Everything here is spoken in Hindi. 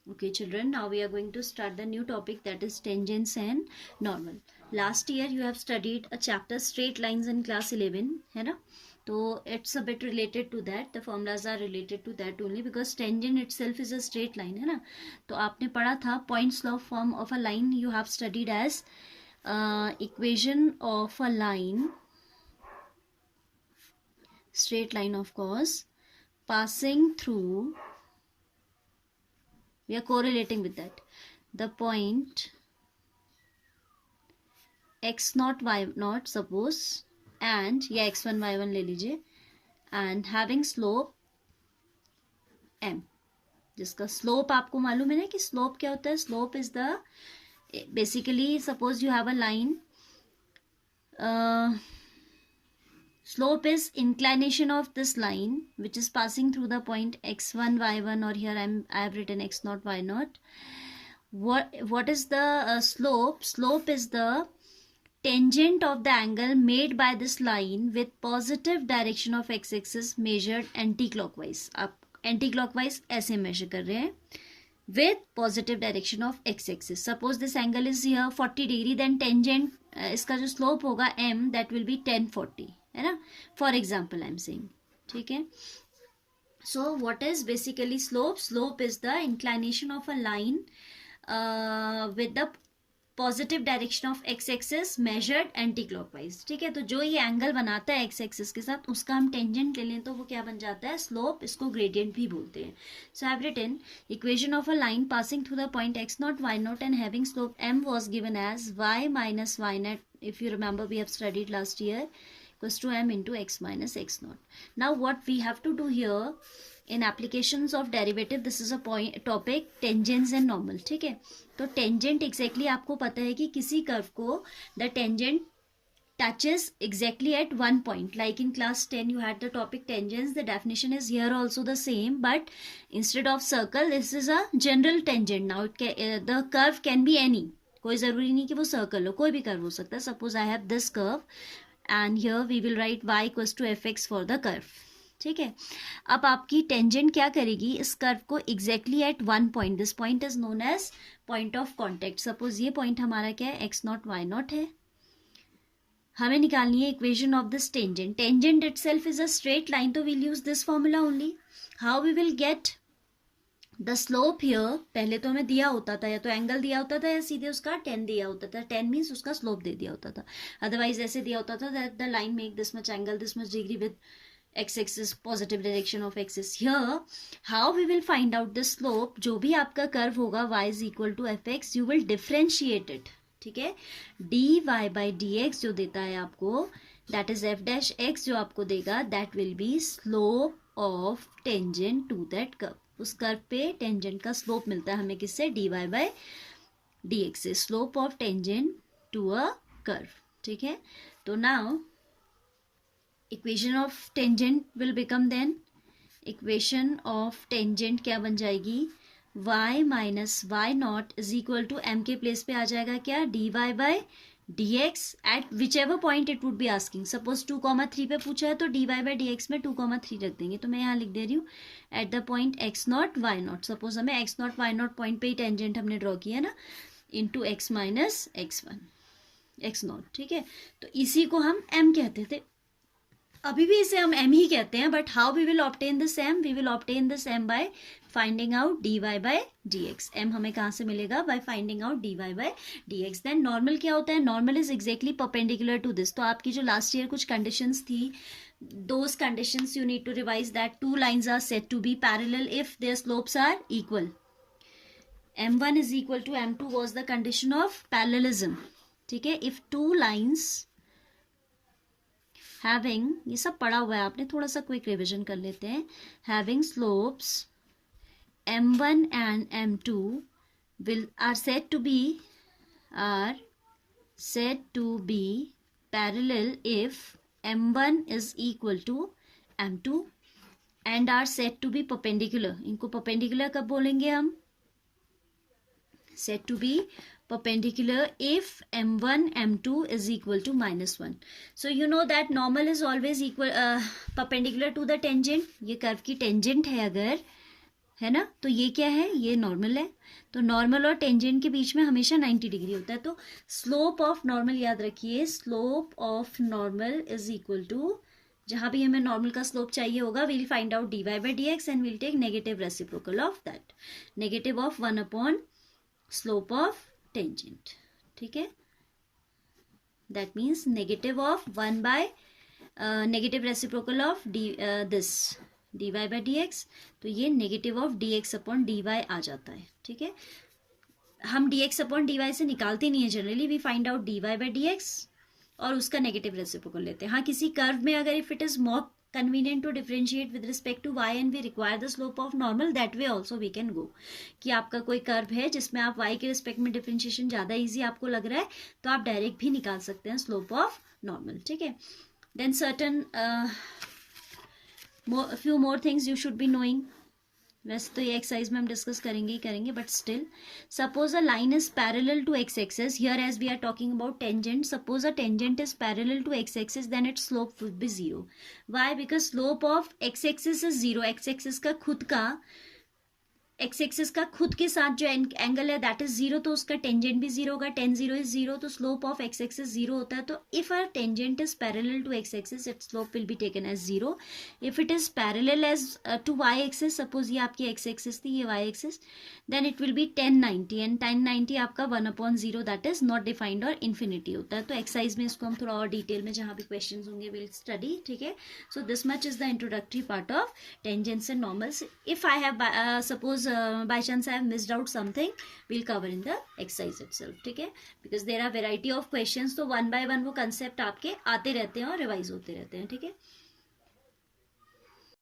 Okay, children, now we are going to start the new topic, that is tangents and normal. Last year you have studied a chapter straight lines in class 11, है ना? तो it's a bit related to that. The formulas are related to that only because tangent itself is a straight line, है ना? तो आपने पढ़ा था points law form of a line. You have studied as equation of a line, straight line of course, passing through, we are correlating with that, the point x naught y naught suppose, and या x1 y1 ले लीजिए, and having slope m, जिसका slope आपको मालूम है ना कि slope क्या होता है. Slope is the, basically suppose you have a line, slope is inclination of this line which is passing through the point x1 y1, or here I have written x naught y naught. What is the slope? Slope is the tangent of the angle made by this line with positive direction of x-axis measured anti-clockwise. आप anti-clockwise ऐसे measure कर रहे हैं with positive direction of x-axis. Suppose this angle is here 40 degree, then tangent इसका जो slope होगा m, that will be 1040, है ना? For example I am saying, ठीक है? So what is basically slope? Slope is the inclination of a line with the positive direction of x axis measured anti clockwise. ठीक है, तो जो ये एंगल बनाता है एक्स एक्सिस के साथ, उसका हम टेंजेंट ले लें तो वो क्या बन जाता है? स्लोप. इसको ग्रेडियंट भी बोलते हैं. So I have written equation of a line passing through the point x not y not and having slope m was given as y minus y naught. If you remember, we have studied last year, equals to m into x minus x naught. Now what we have to do here in applications of derivative, this is a point topic, tangents and normal. ठीक है, तो टेंजेंट एग्जैक्टली आपको पता है कि किसी कर्व को the tangent touches exactly at one point. Like in class 10 you had the topic tangents. The definition is here also the same, but instead of circle this is a general tangent. Now the curve can be any, कोई ज़रूरी नहीं कि वो सर्कल हो, कोई भी कर्व हो सकता है. Suppose I have this curve and here we will write y equals to fx for the curve. ठीक है, अब आपकी टेंजेंट क्या करेगी? इस कर्व को exactly at one point, this point is known as point of contact. Suppose ये पॉइंट हमारा क्या है? एक्स नॉट वाई नॉट है. हमें निकालनी है equation of this tangent. Tangent itself is a straight line, तो will use this formula only. How we will get the slope here? पहले तो हमें दिया होता था, या तो एंगल दिया होता था या सीधे उसका 10 दिया होता था. 10 मीन्स उसका स्लोप दे दिया होता था. अदरवाइज ऐसे दिया होता था that the line make this much angle, this much degree with x-axis, positive direction of axis. Here how we will find out the slope? जो भी आपका कर्व होगा y is equal to fx, you will differentiate it. ठीक है, dy by dx जो देता है आपको, that is f dash x जो आपको देगा, that will be slope of tangent to that curve. उस कर्व पे टेंजेंट का स्लोप मिलता है हमें किससे? dy by dx से, slope of tangent to a curve. ठीक है, तो now equation of tangent will become then, equation of tangent क्या बन जाएगी? y minus y not is equal to m के प्लेस पे आ जाएगा क्या? dy by dx at whichever point it would be asking. Suppose 2,3 पे पूछा है तो dy बाई dx में 2,3 रख देंगे. तो मैं यहाँ लिख दे रही हूँ at the point x not y not. Suppose हमें x not y not point पे ही टेंजेंट हमने ड्रॉ किया ना, into x minus x1 x not. ठीक है, तो इसी को हम m कहते थे, अभी भी इसे हम m ही कहते हैं. But how we will obtain this m? We will obtain this m by finding out dy by dx. m हमें कहाँ से मिलेगा? By finding out dy by dx. Then normal क्या होता है? Normal is exactly perpendicular to this. तो आपकी जो लास्ट ईयर कुछ कंडीशंस थी, those conditions you need to revise, that two lines are said to be parallel if their slopes are equal. m1 is equal to m2 was the condition of parallelism. ठीक है, if two lines having, ये सब पढ़ा हुआ है आपने, थोड़ा सा क्विक रिविजन कर लेते हैं. having slopes m1 and m2 are said to be parallel if m1 is equal to m2 and are said to be perpendicular. इनको perpendicular कब बोलेंगे हम? said to be perpendicular if m1 m2 is equal to -1. So you know that normal is always equal perpendicular to the tangent. ये कर्व की टेंजेंट है अगर, है ना। तो ये क्या है, ये नॉर्मल है। तो नॉर्मल और टेंजेंट के बीच में हमेशा 90 डिग्री होता है। तो स्लोप ऑफ नॉर्मल याद रखिए, slope of normal is equal to, जहां भी हमें नॉर्मल का स्लोप चाहिए होगा, we'll find out dy by dx and we'll take negative reciprocal of that, negative of 1 upon slope of tangent. ठीक है, that means negative of 1 by negative reciprocal of this dy by dx, तो ये negative of dx upon dy आ जाता है। ठीक है, हम dx अपॉन dy से निकालते नहीं है generally, we find out dy by dx और उसका नेगेटिव रेसिप्रोकल लेते हैं। हाँ, किसी कर्व में अगर if it is more convenient to differentiate with respect to y and we require the slope of normal, that way also we can go, कि आपका कोई कर्व है जिसमें आप y के रिस्पेक्ट में डिफरेंशिएशन ज़्यादा इजी आपको लग रहा है, तो आप डायरेक्ट भी निकाल सकते हैं स्लोप ऑफ नॉर्मल। ठीक है, then certain few more things you should be knowing. वैसे तो ये एक्सरसाइज में हम डिस्कस करेंगे ही करेंगे, but still, suppose a line is parallel to x axis, here as we are talking about tangent, suppose a tangent is parallel to x axis, then its slope will be zero. Why? Because slope of x axis is zero. X axis का खुद का, एक्स एक्सिस का खुद के साथ जो एंगल है दैट इज जीरो, तो उसका टेंजेंट भी जीरो होगा। टेन जीरो इज जीरो, तो slope of x axis zero होता है। तो if a tangent is parallel to x axis, its slope will be taken as zero. If it is parallel as to y axis, suppose ये आपकी एक्स एक्सिस थी, ये y axis, then it will be 1090 and 1090 आपका 1 upon zero that is not defined और इन्फिनिटी होता है। तो एक्सरसाइज में इसको हम थोड़ा और डिटेल में जहाँ भी क्वेश्चन होंगे विल स्टडी। ठीक है, so this much is the introductory part of tangents and normals. If I have suppose by chance I have missed out something, we'll cover in the exercise itself. ठीक है, because there are variety of questions, तो one by one वो concept आपके आते रहते हैं और रिवाइज होते रहते हैं। ठीक है।